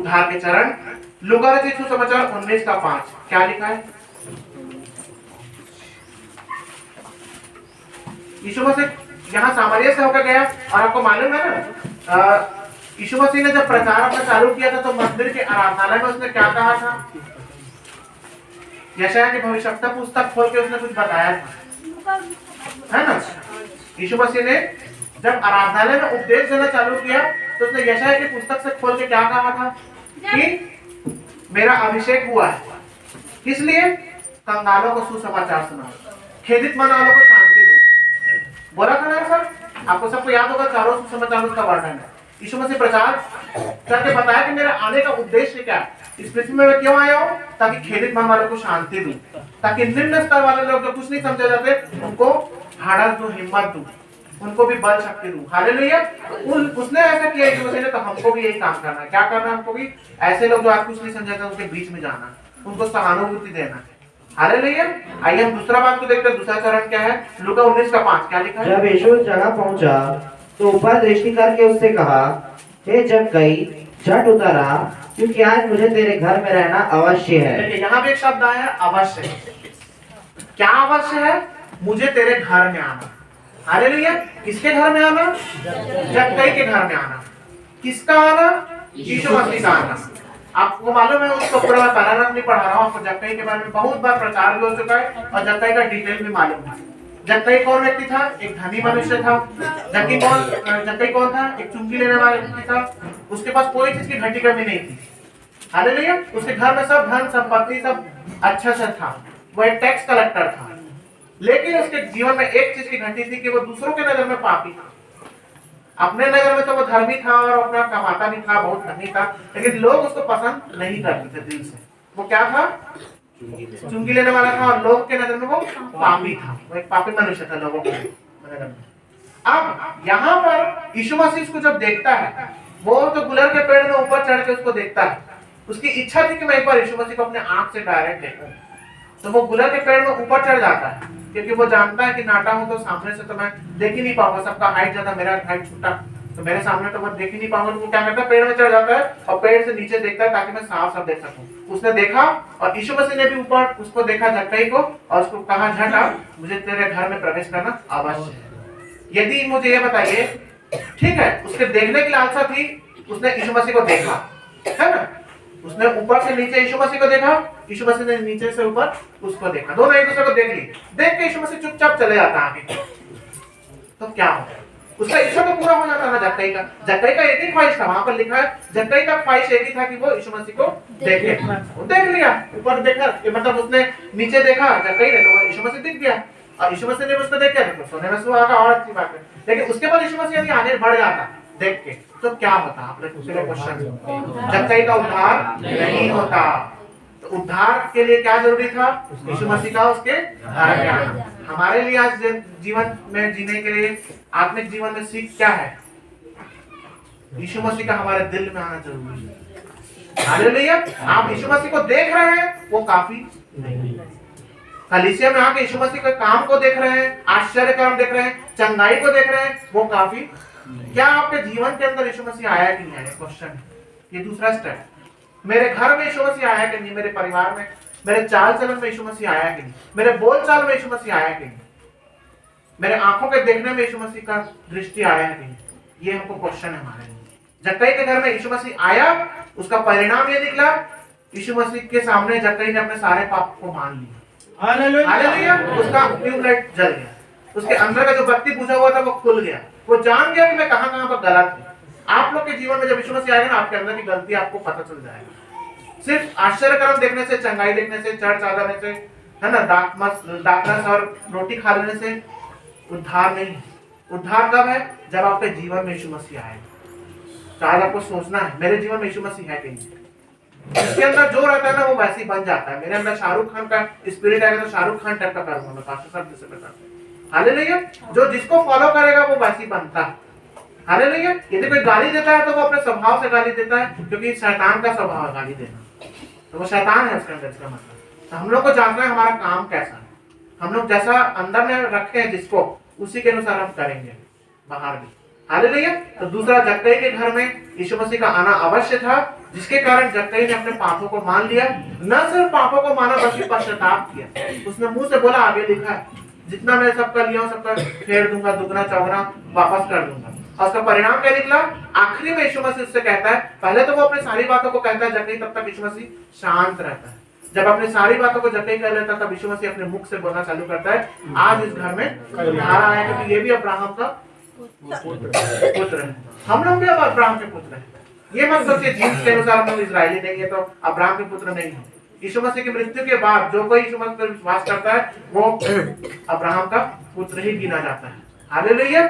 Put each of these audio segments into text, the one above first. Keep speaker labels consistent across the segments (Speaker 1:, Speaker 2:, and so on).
Speaker 1: उद्धार के चरण। लूका रचित सुसमाचार 19:5 क्या लिखा है? यीशु मसीह यहाँ सामरिया से होकर गया और आपको मालूम है ना, यीशु मसीह ने जब प्रचार अपना चालू किया था तो मंदिर के आराधनालय में उसने क्या कहा था? यशायाह की भविष्यवक्ता पुस्तक खोल के उसने कुछ बताया था, है ना? यीशु मसीह ने जब आराधनालय में उपदेश देना चालू किया तो उसने यशायाह की पुस्तक से खोल के क्या कहा था कि मेरा अभिषेक हुआ है, किस लिए? कंगालों को सुसमाचार सुनाओ, खेदित मन वालों को शांति दो। बोला था ना सर, आपको सबको याद होगा, चारों सुसमाचार उसका वर्णन है। यीशु मसीह प्रचार करके बताया कि मेरा आने का उद्देश्य क्या है, इस पृथ्वी में मैं क्यों आया हूँ? ताकि खेदित मन वालों को शांति दूं, ताकि निम्न स्तर वाले लोग जो कुछ नहीं समझे जाते उनको ढाढ़स दूं, हिम्मत दूं, उनको भी बल शक्ति दूं। हालेलुया। उसने ऐसा किया यीशु मसीह ने, तो हमको भी यही काम करना है। क्या करना है हमको भी? ऐसे लोग जो आज कुछ नहीं समझे उनके बीच में जाना, उनको सहानुभूति देना है। हालेलुया। आइए हम दूसरा बात को देखते हैं। दूसरा चरण क्या है? लूका 19:5 क्या लिखा है?
Speaker 2: जब यीशु उस जगह पहुंचा तो ऊपर दृष्टि करके उससे कहा, हे जक्कई, झट उतर आ, क्योंकि आज मुझे तेरे घर में रहना अवश्य है।
Speaker 1: देखिए यहाँ भी एक शब्द आया है, अवश्य। क्या अवश्य है? मुझे तेरे घर में आना। हालेलुया। किसके घर में आना? जक्कई के घर में आना। किसका आना? यीशु मसीह का आना। आपको मालूम है, उसको पूरा पैराग्राफ नहीं पढ़ा रहा हूँ, आपको जक्कई के बारे में बहुत बार प्रचार भी हो चुका है और जक्कई का डिटेल भी मालूम है। जक्कई कौन व्यक्ति था? एक धनी मनुष्य था। जक्कई कौन था? एक चुंगी लेने वाला व्यक्ति था। उसके पास कोई चीज की घटी कमी नहीं थी। हालेलुया। उसके घर में सब धन संपत्ति सब अच्छा से था। वो एक टैक्स कलेक्टर था, लेकिन उसके जीवन में एक चीज की घटी थी कि वो दूसरों के नजर में पापी था। अपने नजर में तो वो धर्मी था और अपना कमाता भी था, बहुत धनी था, लेकिन लोग उसको पसंद नहीं करते थे दिल से। वो क्या था? चुंगी लेने वाला था और लोगों के नजर में वो पापी था। वो एक पापी मनुष्य था लोगों के नजर में। अब यहाँ पर यीशु मसीह उसको जब देखता है, वो तो गुलर के पेड़ में ऊपर चढ़ के उसको देखता है। उसकी इच्छा थी कि मैं एक बार यीशु मसीह को अपने आंख से डायरेक्ट देखूं, तो वो गुलर के पेड़ में ऊपर चढ़ जाता है, क्योंकि वो जानता है कि नाटा हूं तो सामने से तो मैं देख ही नहीं पाऊंगा, सबका हाइट ज्यादा, मेरा हाइट छोटा, तो मेरे सामने तो मैं देख ही नहीं पाऊंगा। तो वो क्या करता है? पेड़ में चढ़ जाता है और पेड़ से नीचे देखता है ताकि मैं साफ साफ देख सकूं। उसने देखा और यीशु मसीह ने भी ऊपर उसको देखा, जक्कई को, और उसको कहा, झट आ, मुझे तेरे घर में प्रवेश करना अवश्य है। यदि मुझे ये बताइए, ठीक है, उसके देखने की लालसा थी, उसने यीशु मसीह को देखा, है ना? उसने ऊपर से नीचे यीशु मसीह को देखा, यीशु मसीह ने नीचे से ऊपर उसको देखा, दोनों एक दूसरे को देख ली। देख के यीशु मसीह चुपचाप चले जाता आगे। तो क्या होता? उसका इच्छा तो पूरा हो जाता ना जक्कई का। जक्कई का एक ही ख्वाहिश था, वहां पर लिखा है, जक्कई का ख्वाहिश एक ही था कि वो यीशु मसीह को देखे। वो देख लिया, ऊपर देखा, मतलब उसने नीचे देखा जक्कई ने, तो यीशु मसीह दिख गया और यीशु मसीह ने उसको देख के तो सोने में सुहागा, और अच्छी बात है। लेकिन उसके बाद यीशु मसीह यदि आगे बढ़ जाता देख के, तो क्या होता? आपने दूसरे क्वेश्चन, जक्कई का उद्धार नहीं होता। तो उद्धार के लिए क्या जरूरी था? यीशु मसीह का उसके घर में आना। हमारे लिए आज जीवन में जीने के लिए, आत्मिक जीवन में सीख क्या है? यीशु मसीह का हमारे दिल में आना जरूरी है। हालेलुया। आप यीशु मसीह को देख रहे हैं, वो काफी नहीं। कलीसिया में आके यीशु मसीह के काम को देख रहे हैं, आश्चर्य काम देख रहे हैं, चंगाई को देख रहे हैं, वो काफी। क्या आपके जीवन के अंदर यीशु मसीह आया कि नहीं आया? क्वेश्चन है। ये दूसरा स्टेप, मेरे घर में यीशु मसीह आया कि नहीं, मेरे परिवार में, मेरे चाल चलन में यीशु मसीह आया कि नहीं, मेरे बोल चाल में यीशु मसीह आया कि नहीं, मेरे आंखों के देखने में यीशु मसीह का दृष्टि आया कि नहीं? ये हमको क्वेश्चन है हमारे लिए। जक्कई के घर में यीशु मसीह आया, उसका परिणाम ये निकला, यीशु मसीह के सामने जक्कई ने अपने सारे पाप को मान लिया। हालेलुया। उसका ट्यूबलाइट जल गया, उसके अंदर का जो बत्ती बुझा हुआ था वो खुल गया, वो जान गया कि मैं कहां कहां पर गलत हूं। आप लोग के जीवन में जब यीशु मसीह आएगा ना, आपके अंदर की गलती आपको पता चल जाएगा। सिर्फ आश्चर्य कर्म देखने से, चंगाई देखने से, चर्च आ जाने से, है ना, दाखमस और रोटी खा लेने से उद्धार नहीं। उद्धार कब है? जब आपके जीवन में यीशु मसीह आएगा। तो आज आपको सोचना है, मेरे जीवन में यीशु मसीह है कि नहीं? जिसके अंदर जो रहता है ना, वो वैसे ही बन जाता है। मेरे अंदर शाहरुख खान का स्पिरिट आएगा तो शाहरुख खान टाइप का करूंगा मैं, पास्टर साहब जैसे करता हूं। हालेलुया। जो जिसको फॉलो करेगा वो वैसे ही बनता है। हालेलुया। यदि कोई गाली देता है तो वो अपने स्वभाव से गाली देता है, क्योंकि शैतान का स्वभाव है गाली देना, तो वो शैतान है उसके अंदर। इसका मतलब तो हम लोग को जानना है हमारा काम कैसा है। हम लोग जैसा अंदर में रखे हैं जिसको, उसी के अनुसार हम करेंगे बाहर भी। हालेलुया। तो दूसरा, जक्कई के घर में यीशु मसीह का आना अवश्य था, जिसके कारण जक्कई ने अपने पापों को मान लिया। न सिर्फ पापों को माना बल्कि पश्चाताप किया। उसने मुंह से बोला, आगे लिखा है, जितना मैं सबका लिया हूं सबका फेर दूंगा, दुगना चौगुना वापस कर दूंगा। और उसका परिणाम क्या निकला? आखिरी में यीशु मसीह उससे कहता है, पहले तो वो अपनी सारी बातों को कहता है जक्कई, तब तक यीशु मसीह शांत रहता है। जब अपनी सारी बातों को जक्कई कर लेता तब यीशु मसीह अपने मुख से बोलना चालू करता है, आज इस घर में उद्धार आया, क्योंकि ये भी अब्राहम का पुत्र है। हम लोग भी अब अब्राहम के पुत्र हैं। ये मत सोचिए जीन्स के अनुसार हम लोग इजरायली नहीं है तो अब्राहम के पुत्र नहीं है। यीशु मसीह की मृत्यु के बाद जो कोई यीशु मसीह पर विश्वास करता है वो अब्राहम का पुत्र ही गिना जाता है। हालेलुया।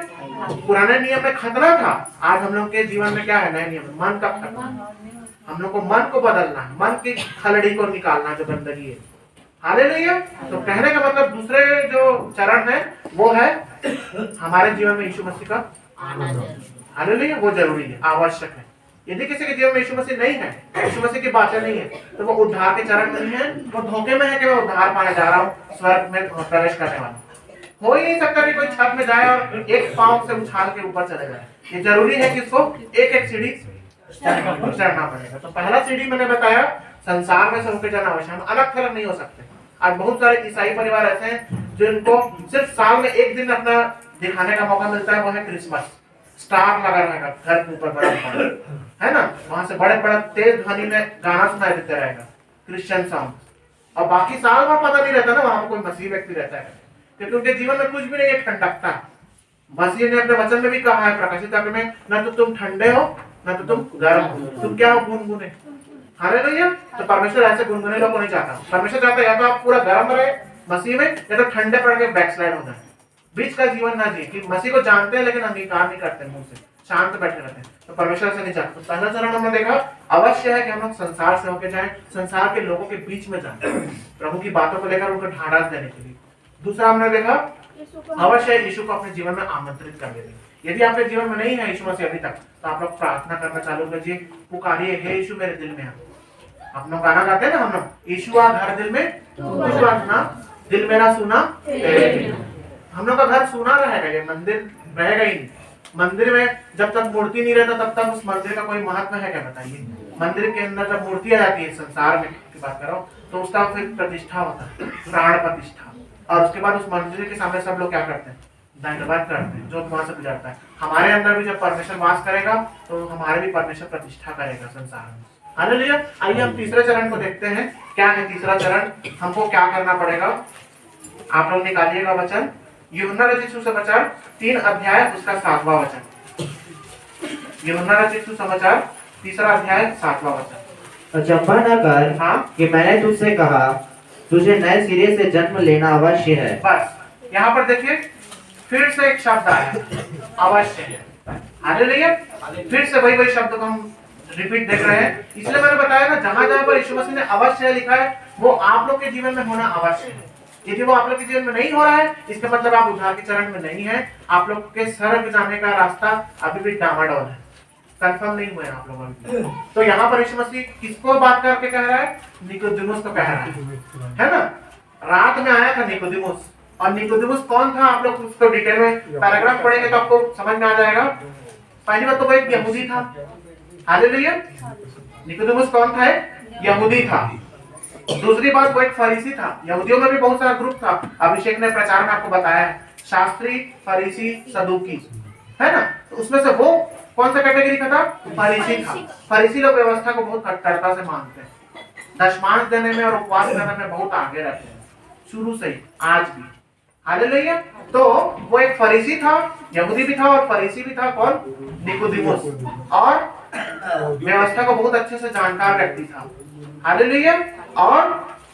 Speaker 1: पुराने नियम में खतना था, आज हम लोग के जीवन में क्या है? नए नियम, मन का खतना। हम लोग को मन को बदलना है, मन की खलड़ी को निकालना जो गंदगी है। हालेलुया। तो कहने का मतलब दूसरे जो चरण है वो है हमारे जीवन में यीशु मसीह का आना। हालेलुया। वो जरूरी है, आवश्यक है। यदि किसी के जीवन में यीशु मसीह नहीं है, यीशु मसीह की बातें नहीं है, तो वो उद्धार के चरण नहीं है, वो धोखे में है कि मैं उद्धार पाने जा रहा हूँ, स्वर्ग में प्रवेश करने वाला। हो ही नहीं सकता कि कोई छत में जाए और एक पांव से उछाल के ऊपर चले जाए। ये जरूरी है कि इसको एक एक सीढ़ी चढ़ना पड़ेगा। तो पहला सीढ़ी मैंने बताया, संसार में से होकर जाना आवश्यक, हम अलग थलग नहीं हो सकते। आज बहुत सारे ईसाई परिवार ऐसे हैं जो इनको सिर्फ साल में एक दिन अपना दिखाने का मौका मिलता है, वो है क्रिसमस। स्टार लगा रहेगा घर के ऊपर बड़ा है ना, वहां से बड़े बड़े तेज ध्वनि में गाना सुनाई देते रहेगा, क्रिश्चियन सॉन्ग। और बाकी साल भर पता नहीं रहता ना वहां पर कोई मसीह व्यक्ति रहता है, क्योंकि उनके जीवन में कुछ भी नहीं है ठंडकता। मसीह ने अपने वचन में भी कहा है प्रकाशित वाक्य में, न तो तुम ठंडे हो न तो तुम गर्म हो, तुम क्या हो? गुनगुने। हालेलुया। तो परमेश्वर ऐसे गुनगुने लोग को नहीं चाहता। परमेश्वर चाहता है या तो आप पूरा गर्म रहे मसीह में, या तो ठंडे पड़ के बैकस्लाइड हो जाए, बीच का जीवन ना जिए कि मसीह को जानते हैं लेकिन अंगीकार नहीं करते, मुंह से शांत बैठे रहते हैं। तो परमेश्वर से नहीं चाहते। तो पहला चरण हमने देखा, अवश्य है कि हम लोग संसार से होकर जाएं, संसार के लोगों के बीच में जाएं, प्रभु की बातों को लेकर उनको ढाढ़स देने के लिए। दूसरा हमने देखा, अवश्य है यीशु को अपने जीवन में आमंत्रित कर देंगे। यदि आपके जीवन में नहीं है यीशु मसीह अभी तक, तो आप लोग प्रार्थना करना चालू कीजिए, पुकारिए, हे यीशु मेरे दिल में आ। आप लोग गाना गाते हैं ना हम लोग, यीशु आ घर दिल में तू बसना, दिल मेरा सुना तेरे बिना। हम लोग का घर सुना रहेगा, ये मंदिर रहेगा ही नहीं। मंदिर में जब तक मूर्ति नहीं रहता तब तक उस मंदिर का कोई महत्व है क्या? बताइए। मंदिर के अंदर जब मूर्ति आ जाती है, संसार में की बात कर रहा हूँ, तो उसका फिर प्रतिष्ठा होता है, प्राण प्रतिष्ठा। और उसके बाद उस मंदिर के सामने सब लोग क्या करते हैं? दंडवत करते हैं, जो वहां से गुजरता है। हमारे अंदर भी जब परमेश्वर वास करेगा तो हमारे भी परमेश्वर प्रतिष्ठा करेगा संसार में। हालेलुया। आइए हम तीसरे चरण को देखते हैं, क्या है तीसरा चरण, हमको क्या करना पड़ेगा। आप लोग निकालिएगा वचन, यूहन्ना रचित सुसमाचार 3 अध्याय उसका 7वां वचन। यूहन्ना रचित सुसमाचार 3 अध्याय 7वां वचन।
Speaker 2: अचंभा न कर कि मैंने तुझसे कहा, तुझे नए सिरे से जन्म लेना अवश्य है।
Speaker 1: बस यहाँ पर देखिए फिर से एक शब्द आया, अवश्य है। हालेलुया। फिर से वही शब्द को हम रिपीट देख रहे हैं। इसलिए मैंने बताया ना, जहां जहां पर यीशु मसीह ने अवश्य लिखा है वो आप लोग के जीवन में होना अवश्य है। यदि वो आप लोग के जीवन में नहीं हो रहा है, इसका मतलब आप उद्धार के चरण में नहीं है। आप लोग के स्वर्ग जाने का रास्ता अभी भी डामाडोल है, कंफर्म नहीं हुआ है आप लोगों के। तो यहाँ पर यीशु मसीह किसको बात करके कह रहा है? निकोदेमुस को कह रहा है ना। रात में आया था निकोदेमुस, और निकोदेमुस कौन था? आप लोग उसको डिटेल में पैराग्राफ पढ़ेंगे तो आपको समझ में आ जाएगा। पहली बात तो वो एक यहूदी था। हालेलुया। निकोदेमुस कौन था? यहूदी था। दूसरी बात वो एक फरीसी था। यहूदियों में भी बहुत सारा ग्रुप था, अभिषेक ने प्रचार में आपको बताया है, शास्त्री, फरीसी, सदूकी, है ना। तो उसमें से वो कौन सा कैटेगरी का था? फरीसी था। फरीसी लोग व्यवस्था को बहुत कट्टरता से मानते हैं, दशमांश देने में और उपवास करने में बहुत आगे रहते हैं, शुरू से ही, आज भी। हालेलुया। तो वो एक फरीसी था, यहूदी भी था और फरीसी भी था। कौन? निकोदेमुस। और व्यवस्था को बहुत अच्छे से जानकार व्यक्ति था। हालेलुया। और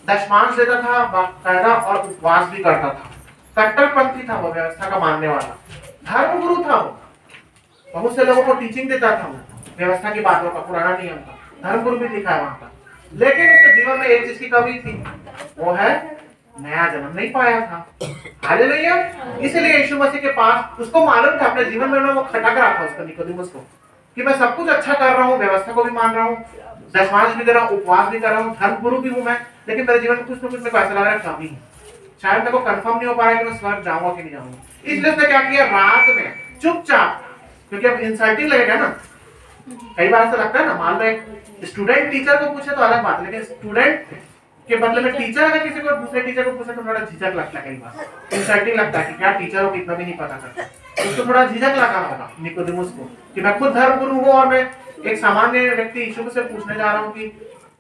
Speaker 1: दशमांश देता था बाकायदा और उपवास भी करता था। कट्टरपंथी था वो, व्यवस्था का मानने वाला धर्म गुरु था वो। बहुत से लोगों को टीचिंग देता था वो, व्यवस्था की बातों का, पुराना नियम का, धर्म गुरु भी लिखा है वहां पर। लेकिन उसके जीवन में एक चीज की कमी थी, वो है नया जन्म नहीं पाया था। हालेलुया। इसलिए यीशु मसीह के पास, उसको मालूम था अपने जीवन में वो खटक रहा था उसको, निकोदेमुस को, कि मैं सब कुछ अच्छा कर रहा हूँ, व्यवस्था को भी मान रहा हूँ, दशमांश भी दे रहा हूँ, उपवास भी कर रहा हूँ, धर्म गुरु भी हूँ मैं, लेकिन मेरे जीवन में कुछ ना कुछ मेरे को ऐसा लग रहा है कमी है। शायद मेरे को कंफर्म नहीं हो पा रहा है कि मैं स्वर्ग जाऊंगा कि नहीं जाऊंगा। इसलिए उसने क्या किया? रात में चुपचाप क्योंकि अब इंसल्टिंग लगेगा ना। कई बार ऐसा लगता है ना, मान लो एक स्टूडेंट टीचर को पूछे तो अलग बात है, लेकिन स्टूडेंट के बदले में टीचर अगर किसी को दूसरे टीचर को पूछे तो थोड़ा झिझक लगता है, कई बार इंसल्टिंग लगता है कि क्या टीचर हो इतना भी नहीं पता करता, तो उसको थोड़ा झिझक लगा होगा निकोदेमुस को कि मैं खुद धर्मगुरु हूँ और मैं एक सामान्य व्यक्ति यीशु से पूछने जा रहा हूँ कि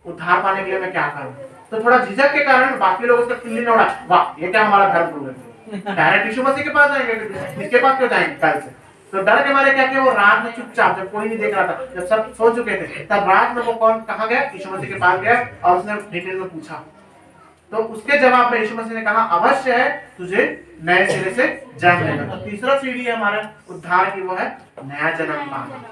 Speaker 1: उद्धार पाने के लिए मैं क्या करूँ। तो थोड़ा झिझक के कारण बाकी लोग उसका किल्ली न उड़ा, वाह ये क्या हमारा धर्मगुरु है, डायरेक्ट यीशु मसीह के पास जाएंगे, इसके पास क्यों जाएंगे कल से। तो डर के मारे क्या किया, वो रात में चुपचाप, जब कोई नहीं देख रहा था, जब सब सो चुके थे, तब रात में वो कौन कहाँ गया, यीशु मसीह के पास गया और उसने डिटेल में पूछा। तो उसके जवाब में यीशु मसीह ने कहा अवश्य है तुझे नए सिरे से जन्म लेना। तो तीसरा सीढ़ी है हमारे उद्धार की, वो है नया जन्म पाना।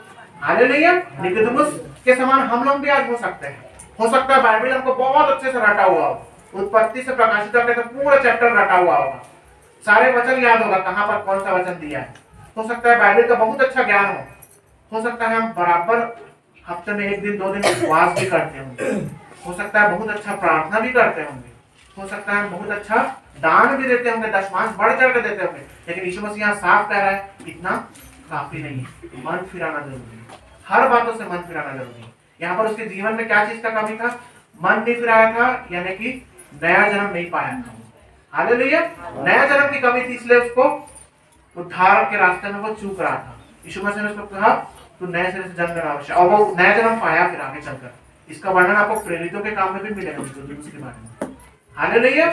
Speaker 1: हालेलुया। निकोदेमुस के समान हम लोग भी आज हो सकते हैं। हो सकता है बाइबल हमको बहुत अच्छे से रटा हुआ हो, उत्पत्ति से प्रकाशित तक पूरा चैप्टर रटा हुआ होगा, सारे वचन याद होगा कहाँ पर कौन सा वचन दिया है। हो सकता है बाइबल का बहुत अच्छा ज्ञान हो सकता है हम बराबर हफ्ते में 1 दिन 2 दिन उपवास भी करते होंगे, हो सकता है बहुत अच्छा प्रार्थना भी करते होंगे, हो सकता है बहुत अच्छा दान भी देते होंगे, दशमांश बढ़ चढ़ के देते होंगे, लेकिन यीशु मसीह यहाँ साफ कह रहा है इतना काफी नहीं है, मन फिराना जरूरी है, हर बातों से मन फिराना जरूरी है। यहाँ पर उसके जीवन में क्या चीज का कमी था, मन नहीं फिराया था, यानी कि नया जन्म नहीं पाया था। हालेलुया। नया जन्म की कमी थी, इसलिए उसको उद्धार के रास्ते में वो चूक रहा था। यीशु मसीह ने उसको कहा तू नए सिरे से जन्म लेना आवश्यक, और वो नया जन्म पाया फिर आगे चलकर। इसका वर्णन आपको प्रेरितों के काम में भी मिलेगा उसके बारे में। हालेलुया।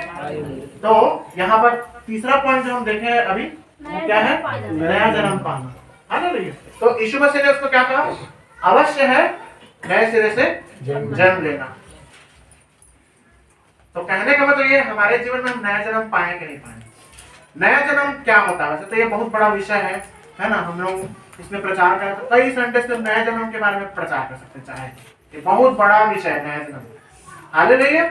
Speaker 1: तो यहाँ पर तीसरा पॉइंट जो हम देखे अभी क्या है, नया जन्म पाना। हालेलुया। तो यीशु मसीह ने उसको क्या कहा, अवश्य है नए सिरे से जन्म लेना। तो कहने का मतलब ये हमारे जीवन में हम नया जन्म पाए कि नहीं पाए। नया जन्म क्या होता है, वैसे तो ये बहुत बड़ा विषय है ना, हम लोग इसमें प्रचार करें तो कई संडे से नए जन्म के बारे में प्रचार कर सकते चाहे, ये बहुत बड़ा विषय है नया जन्म। हालेलुया।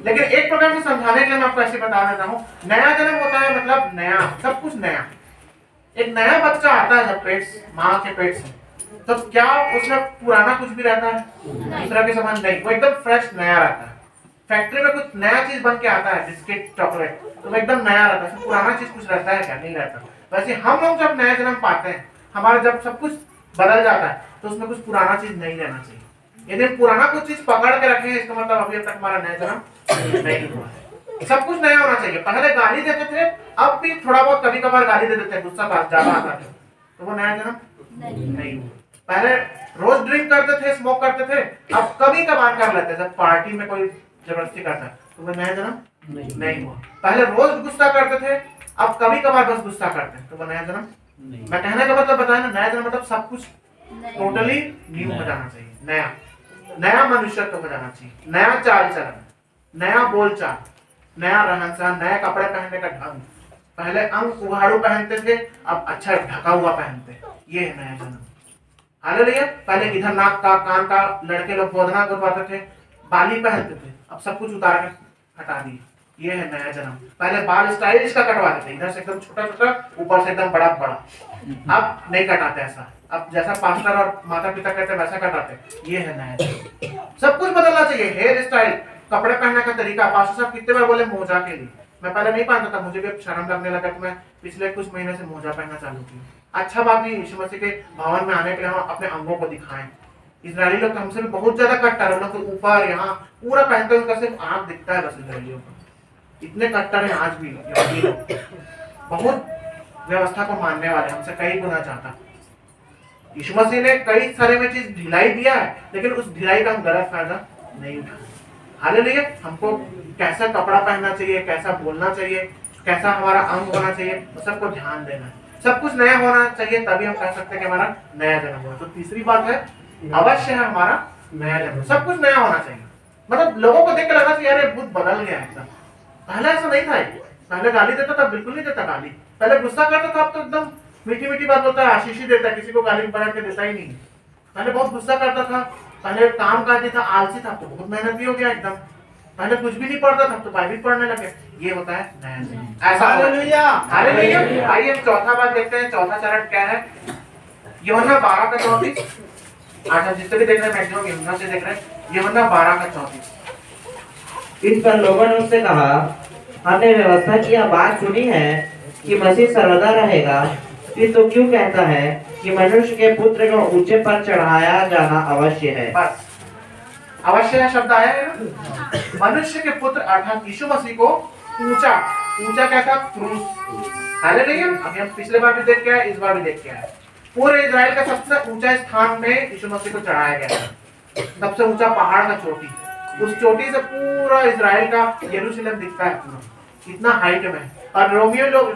Speaker 1: लेकिन एक प्रकार से समझाने के लिए मैं आपको ऐसे बता देता हूँ, नया जन्म होता है मतलब नया, सब कुछ नया। एक नया बच्चा आता है जब माँ के पेट से, तो क्या उसमें पुराना कुछ भी रहता है, दूसरा के समान नहीं, वो एकदम फ्रेश नया रहता है। फैक्ट्री में कुछ नया चीज बन के आता है, बिस्किट चॉकलेट, तो एकदम नया रहता है, पुराना चीज कुछ रहता है क्या, नहीं रहता। वैसे हम लोग जब नया जन्म पाते हैं, हमारा जब सब कुछ बदल जाता है, तो उसमें कुछ पुराना चीज नहीं रहना चाहिए। यदि पुराना कुछ चीज पकड़ के रखे इसका मतलब अभी तक हमारा नया जन्म नहीं हुआ है। सब कुछ नया होना चाहिए। पहले गाली देते थे, अब भी थोड़ा बहुत कभी कभार गाली दे देते हैं, गुस्सा ज्यादा आता है, तो वो नया जन्म नहीं हुआ। पहले रोज ड्रिंक करते थे, स्मोक करते थे, अब कभी कभार कर लेते हैं, जब पार्टी में कोई जबरदस्ती करता है, तो वो नया जन्म नहीं हुआ। पहले रोज गुस्सा करते थे, अब कभी कभार बस गुस्सा करते हैं, तो वो नया जन्म नहीं। मैं कहने का मतलब बताया ना, नया जन्म मतलब सब कुछ टोटली न्यू हो जाना चाहिए, नया मनुष्यत्व हो जाना चाहिए, नया चाल चलन, नया बोलचाल, नया रहन सहन, नया कपड़े पहनने का ढंग। पहले अंग उघाड़ू पहनते थे, अब अच्छा ढका हुआ पहनते, ये है नया जन्म। हालेलुया। पहले इधर नाक का कान का लड़के लोग गोदना गुदवाते थे, बाली पहनते थे, अब सब कुछ उतार के हटा दिए, ये है नया जन्म। पहले बाल स्टाइलिश का कटवाते थे, इधर से एकदम छोटा छोटा, ऊपर से एकदम बड़ा बड़ा, अब नहीं कटाते ऐसा, अब जैसा पास्टर और माता पिता कहते हैं वैसा कटाते, ये है नया जन्म। सब कुछ बदलना चाहिए, हेयर स्टाइल, कपड़े पहनने का तरीका। पास्टर साहब कितने बार बोले मोजा के लिए, मैं पहले नहीं पहनता था, मुझे भी शर्म लगने लगा, तो मैं पिछले कुछ महीने से मोजा पहनना चालू किया। अच्छा बात नहीं, यीशु मसीह के भवन में आने के लिए हम अपने अंगों को दिखाएं। इजरायली लोग तो हमसे भी बहुत ज्यादा कट्टर है, लोग तो ऊपर यहाँ पूरा पहनते हैं, उनका सिर्फ आंख दिखता है बस। इजरायलियों को इतने कट्टर हैं आज भी यहूदी लोग, बहुत व्यवस्था को मानने वाले, हमसे कई गुना ज्यादा। यीशु मसीह ने कई सारे में चीज ढिलाई दिया है, लेकिन उस ढिलाई का हम गलत फायदा नहीं उठाए। हालेलुया। हमको कैसा कपड़ा पहनना चाहिए, कैसा बोलना चाहिए, कैसा हमारा अंग होना चाहिए, तो सबको ध्यान देना है। सब कुछ नया होना चाहिए, तभी हम कह सकते हैं कि हमारा नया जन्म हुआ। तो तीसरी बात है, अवश्य है हमारा नया जन्म, सब कुछ नया होना चाहिए। मतलब लोगों को देख के लगा कि यार ये बुद्ध बदल गया एकदम, पहले ऐसा नहीं था। पहले गाली देता था, बिल्कुल नहीं देता गाली, पहले गुस्सा करता था, अब तो एकदम मीठी मीठी बात बोलता है, आशीष ही देता है, किसी को गाली पलट के देता ही नहीं। पहले बहुत गुस्सा करता था, पहले काम काज था, आलसी था, तो बहुत मेहनती हो गया एकदम। पहले कुछ भी नहीं पढ़ता था, तो बाइबल पढ़ने लगे, ये होता है नया जन्म। ऐसा हालेलुया। हालेलुया। आइए हम चौथा बात देखते हैं, चौथा चरण क्या है, यूहन्ना 12:34। आज हम जितने भी देख रहे हैं मैक्सिमम यूहन्ना से देख रहे हैं, यूहन्ना 12:34।
Speaker 2: इस पर लोगों ने उससे कहा, हमने व्यवस्था की यह बात सुनी है कि मसीह सर्वदा रहेगा, फिर तो क्यों कहता है कि मनुष्य के पुत्र को ऊंचे पर चढ़ाया जाना अवश्य है।
Speaker 1: बस अवश्य है शब्द आया है ना। मनुष्य के पुत्र अर्थात यीशु मसीह को ऊंचा, ऊंचा क्या था? क्रूस। हालेलुया। अभी हम पिछले बार भी देख के आए, इस बार भी देख के आए। पूरे इजराइल का सबसे ऊंचा स्थान में यीशु मसीह को चढ़ाया गया है। सबसे ऊंचा पहाड़ का चोटी, उस चोटी से पूरा इजराइल का यरूशलेम दिखता है पूरा, इतना हाइट में। और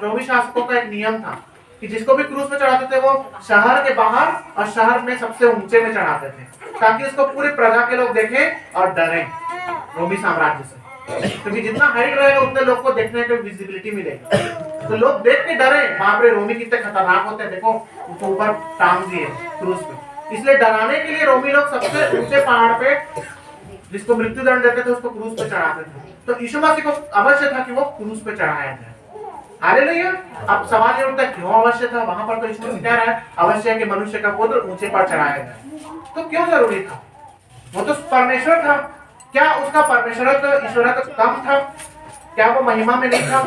Speaker 1: रोमी शासकों का एक नियम था कि जिसको भी क्रूस पे चढ़ाते थे वो शहर के बाहर और शहर में सबसे ऊंचे में चढ़ाते थे, ताकि उसको पूरी प्रजा के लोग देखें और डरें रोमी साम्राज्य से। क्योंकि जितना हाइट रहेगा उतने लोग को देखने की विजिबिलिटी मिलेगी, तो लोग देख के डरे, बाप रे रोमी कितने खतरनाक होते हैं, देखो उनको ऊपर टांग दिए क्रूस पे। इसलिए डराने के लिए रोमी लोग सबसे ऊंचे पहाड़ पे जिसको मृत्यु दंड देते थे उसको क्रूस पे चढ़ाते थे। तो यीशु मसीह को अवश्य था कि वो क्रूस पे चढ़ाया जाए। हालेलुया। अब सवाल ये उठता है क्यों अवश्य था? वहां पर तो यीशु मसीह कह रहा है अवश्य है कि मनुष्य का पुत्र ऊंचे पर चढ़ाया जाए। तो क्यों जरूरी था? वो तो परमेश्वर था। क्या उसका परमेश्वरत्व ईश्वरत्व कम था? क्या वो महिमा में नहीं था?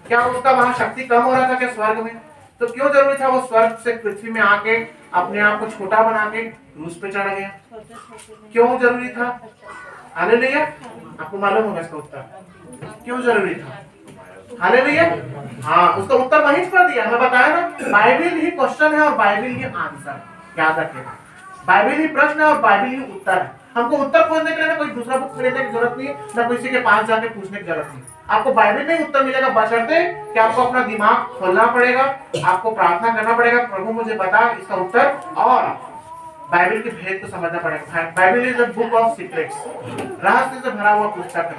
Speaker 1: क्या उसका वहां शक्ति कम हो रहा था क्या स्वर्ग में? तो क्यों जरूरी था वो स्वर्ग से पृथ्वी में आके अपने आप को छोटा बना के क्रूस पे चढ़ गया? क्यों जरूरी था? हालेलुया। आपको मालूम होगा इसका उत्तर क्यों जरूरी था। हालेलुया। हाँ, उसका उत्तर वहीं पर दिया, मैं बताया ना। बाइबल ही क्वेश्चन है और बाइबल ही आंसर, याद रखिएगा। बाइबल ही प्रश्न है और बाइबल ही उत्तर है। हमको उत्तर खोजने के लिए ना कोई दूसरा बुक खरीदने की जरूरत नहीं है, ना किसी के पास जाके पूछने की जरूरत नहीं। आपको बाइबल में उत्तर मिलेगा, बशर्ते कि आपको अपना दिमाग खोलना पड़ेगा, आपको प्रार्थना करना पड़ेगा, प्रभु मुझे बता इसका उत्तर, और बाइबल के भेद को समझना पड़ेगा। Bible is the book of secrets, रहस्य से भरा हुआ पुस्तक है।